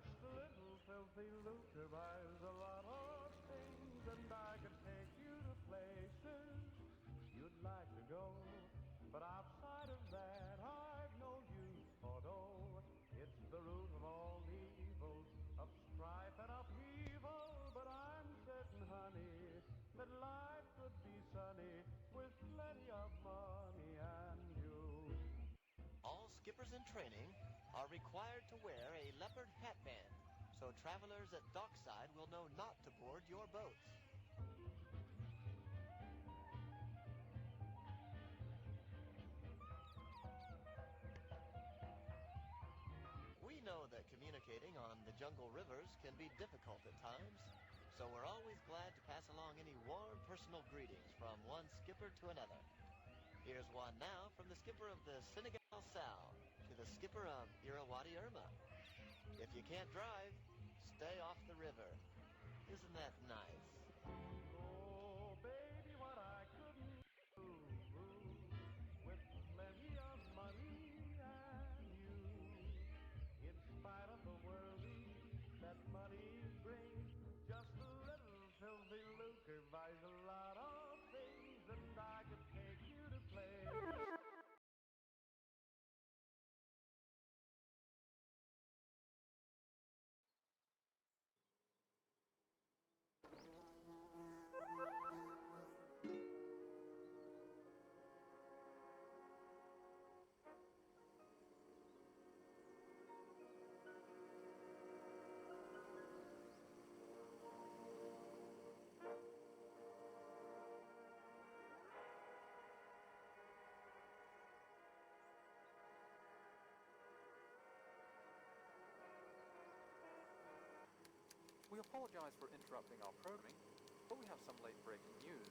Just a little filthy lucre buys a lot of things, and I could take you to places you'd like to go. But outside of that, I've no use for dough. It's the root of all evil, of strife and upheaval. But I'm certain, honey, that life could be sunny with plenty of money and you. All skippers in training are required to wear a leopard hatband, so travelers at dockside will know not to board your boats. We know that communicating on the jungle rivers can be difficult at times, so we're always glad to pass along any warm personal greetings from one skipper to another. Here's one now from the skipper of the Senegal Sal to the skipper of Irrawaddy Irma. If you can't drive, stay off the river. Isn't that nice? Oh, baby, what I couldn't do with plenty of money and you. In spite of the worries that money brings, just a little filthy lucre buys a lot of things, and I could take you to places. We apologize for interrupting our programming, but we have some late-breaking news.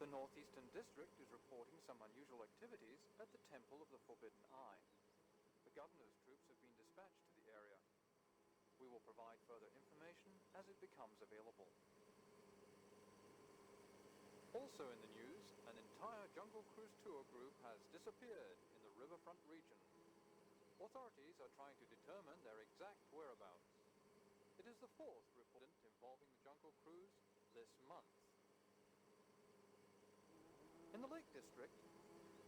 The Northeastern District is reporting some unusual activities at the Temple of the Forbidden Eye. The governor's troops have been dispatched to the area. We will provide further information as it becomes available. Also in the news, an entire Jungle Cruise tour group has disappeared in the riverfront region. Authorities are trying to determine their exact whereabouts. It is the fourth report involving the Jungle Cruise this month. In the Lake District,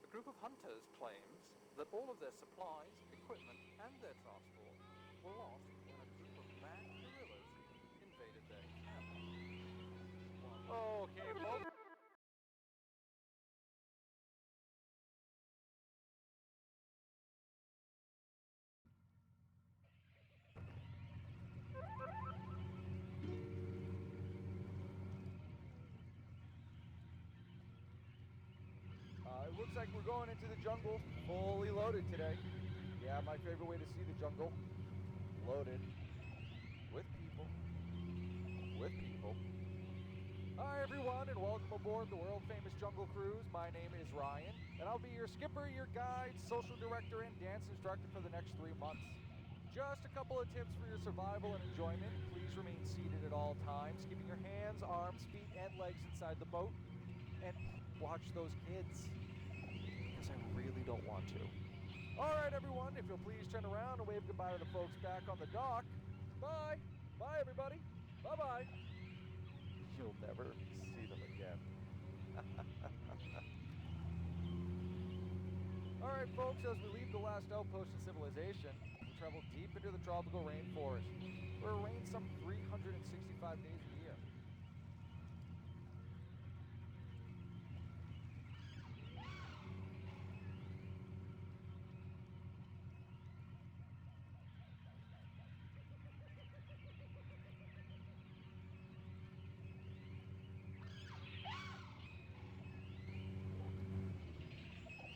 a group of hunters claims that all of their supplies, equipment, and their transport were lost when a group of mad gorillas invaded their camp. Okay, folks. It looks like we're going into the jungle fully loaded today. Yeah, my favorite way to see the jungle. Loaded. With people. With people. Hi everyone, and welcome aboard the world-famous Jungle Cruise. My name is Ryan, and I'll be your skipper, your guide, social director, and dance instructor for the next 3 months. Just a couple of tips for your survival and enjoyment. Please remain seated at all times, keeping your hands, arms, feet, and legs inside the boat. And watch those kids, because I really don't want to. All right, everyone, if you'll please turn around and wave goodbye to the folks back on the dock. Bye. Bye, everybody. Bye-bye. You'll never see them again. All right, folks, as we leave the last outpost of civilization, we travel deep into the tropical rainforest, where it rains some 365 days a year.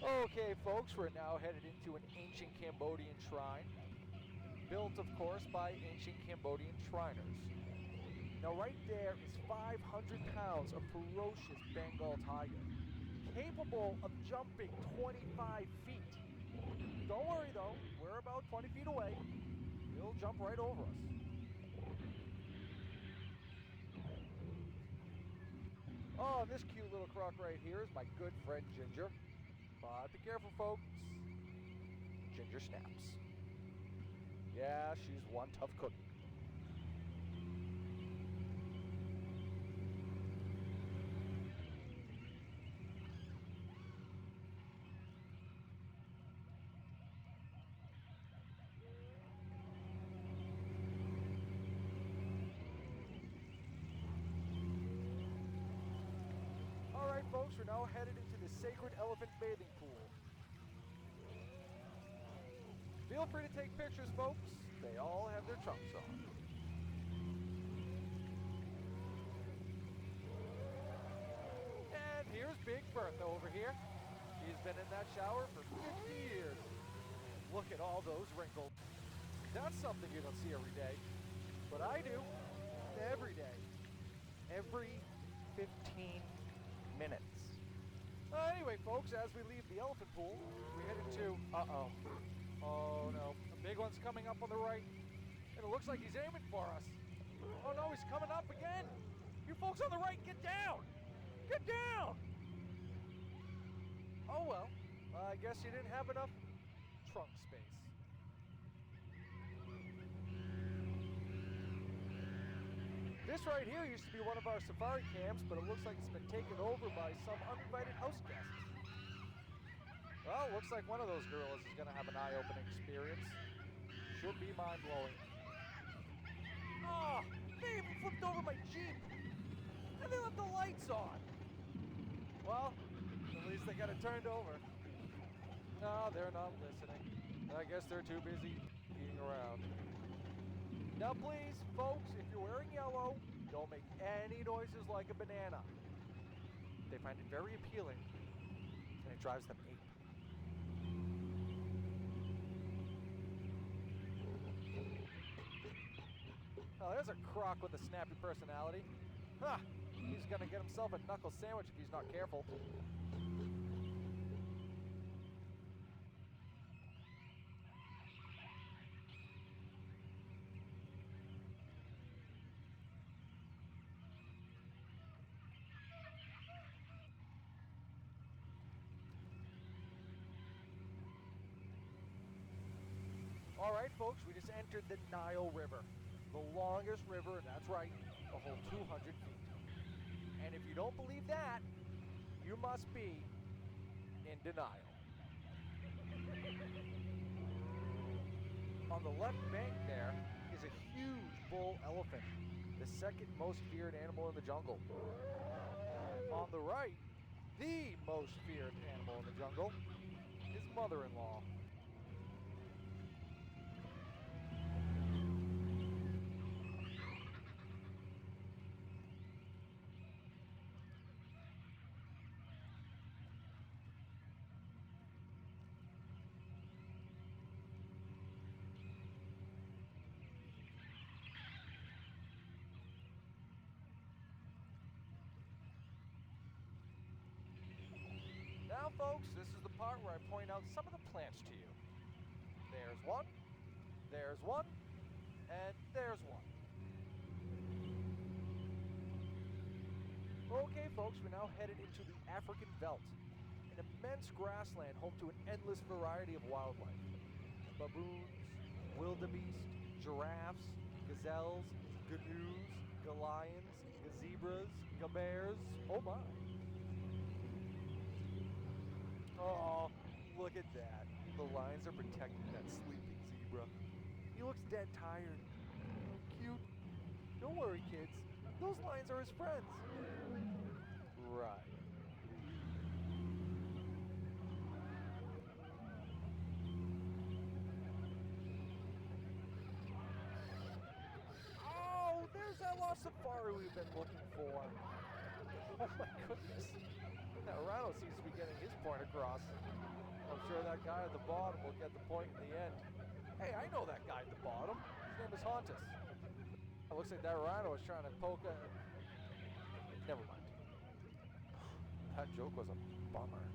Okay, folks, we're now headed into an ancient Cambodian shrine, built, of course, by ancient Cambodian Shriners. Now, right there is 500 pounds of ferocious Bengal tiger, capable of jumping 25 feet. Don't worry, though, we're about 20 feet away. He'll jump right over us. Oh, and this cute little croc right here is my good friend Ginger. But be careful, folks. Ginger snaps. Yeah, she's one tough cookie. All right, folks, we're now headed into the sacred elephant bathing pool. Feel free to take pictures, folks. They all have their trunks on. And here's Big Bertha over here. She's been in that shower for 50 years. Look at all those wrinkles. That's something you don't see every day. But I do. Every day. Every 15 minutes. Anyway, folks, as we leave the elephant pool, we head into... Uh-oh. Oh, no. A big one's coming up on the right. And it looks like he's aiming for us. Oh, no, he's coming up again. You folks on the right, get down. Get down. Oh, well. I guess you didn't have enough trunk space. This right here used to be one of our safari camps, but it looks like it's been taken over by some uninvited house guests. Well, looks like one of those gorillas is going to have an eye-opening experience. Should be mind-blowing. Oh, they even flipped over my Jeep. And they left the lights on. Well, at least they got it turned over. No, they're not listening. I guess they're too busy being around. Now please, folks, if you're wearing yellow, don't make any noises like a banana. They find it very appealing, and it drives them ape. Oh, there's a croc with a snappy personality. Ha! He's gonna get himself a knuckle sandwich if he's not careful. All right, folks, we just entered the Nile River. The longest river, that's right, a whole 200 feet. And if you don't believe that, you must be in denial. On the left bank there is a huge bull elephant, the second most feared animal in the jungle. On the right, the most feared animal in the jungle, his mother-in-law. Now, folks, this is the part where I point out some of the plants to you. There's one, and there's one. Okay, folks, we're now headed into the African veldt, an immense grassland home to an endless variety of wildlife. Baboons, wildebeest, giraffes, gazelles, gnus, lions, zebras, bears. Oh my. Oh, look at that. The lions are protecting that sleeping zebra. He looks dead tired. Oh, cute. Don't worry, kids. Those lions are his friends. Right. Oh, there's that lost safari we've been looking for. Oh my goodness. That rhino seems to be getting his point across. I'm sure that guy at the bottom will get the point in the end. Hey, I know that guy at the bottom. His name is Hauntus. It looks like that rhino was trying to poke a... Never mind. That joke was a bummer.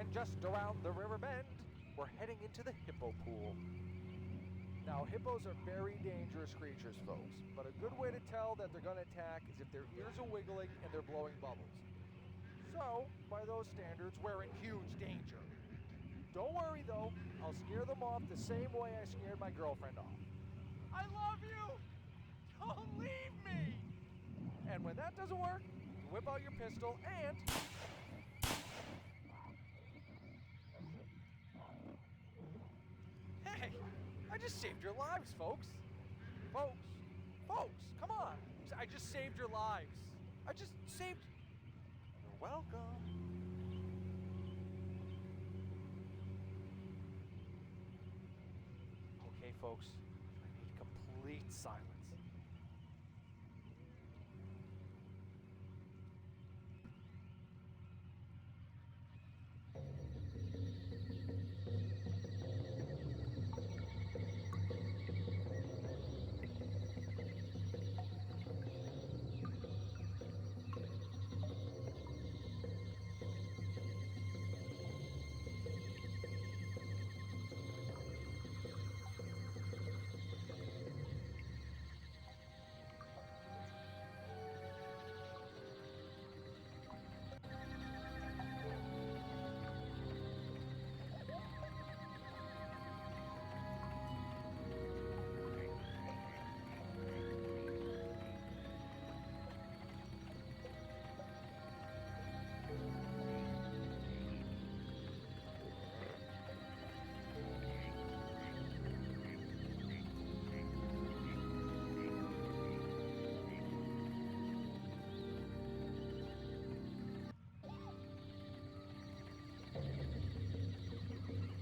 And just around the river bend, we're heading into the hippo pool. Now, hippos are very dangerous creatures, folks, but a good way to tell that they're going to attack is if their ears are wiggling and they're blowing bubbles. So, by those standards, we're in huge danger. Don't worry, though. I'll scare them off the same way I scared my girlfriend off. I love you! Don't leave me! And when that doesn't work, you whip out your pistol and... Hey! I just saved your lives, folks. Folks, come on. I just saved your lives. I just saved... You're welcome. Okay, folks, I need complete silence.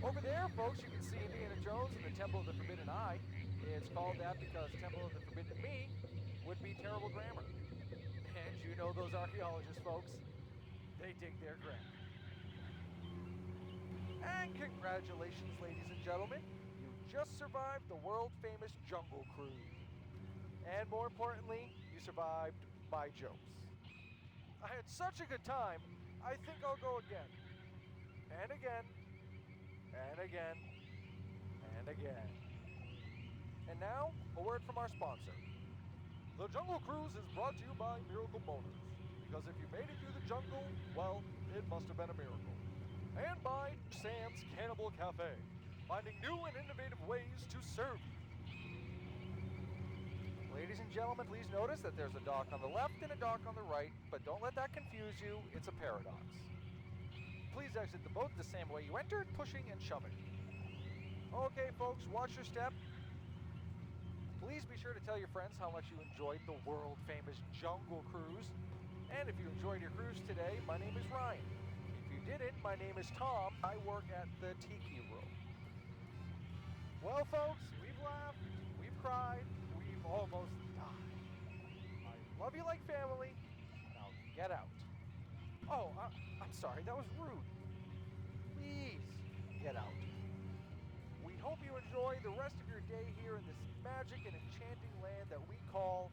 Over there, folks, you can see Indiana Jones and the Temple of the Forbidden Eye. It's called that because Temple of the Forbidden Me would be terrible grammar. And you know those archaeologists, folks. They dig their grammar. And congratulations, ladies and gentlemen. You just survived the world-famous Jungle Cruise. And more importantly, you survived my jokes. I had such a good time, I think I'll go again. And again. And again, and again. And now, a word from our sponsor. The Jungle Cruise is brought to you by Miracle Boners, because if you made it through the jungle, well, it must have been a miracle. And by Sam's Cannibal Cafe, finding new and innovative ways to serve you. Ladies and gentlemen, please notice that there's a dock on the left and a dock on the right, but don't let that confuse you, it's a paradox. Please exit the boat the same way you entered, pushing and shoving. Okay, folks, watch your step. Please be sure to tell your friends how much you enjoyed the world-famous Jungle Cruise. And if you enjoyed your cruise today, my name is Ryan. If you didn't, my name is Tom. I work at the Tiki Room. Well, folks, we've laughed, we've cried, we've almost died. I love you like family. Now get out. Oh, I'm sorry, that was rude. Please, get out. We hope you enjoy the rest of your day here in this magic and enchanting land that we call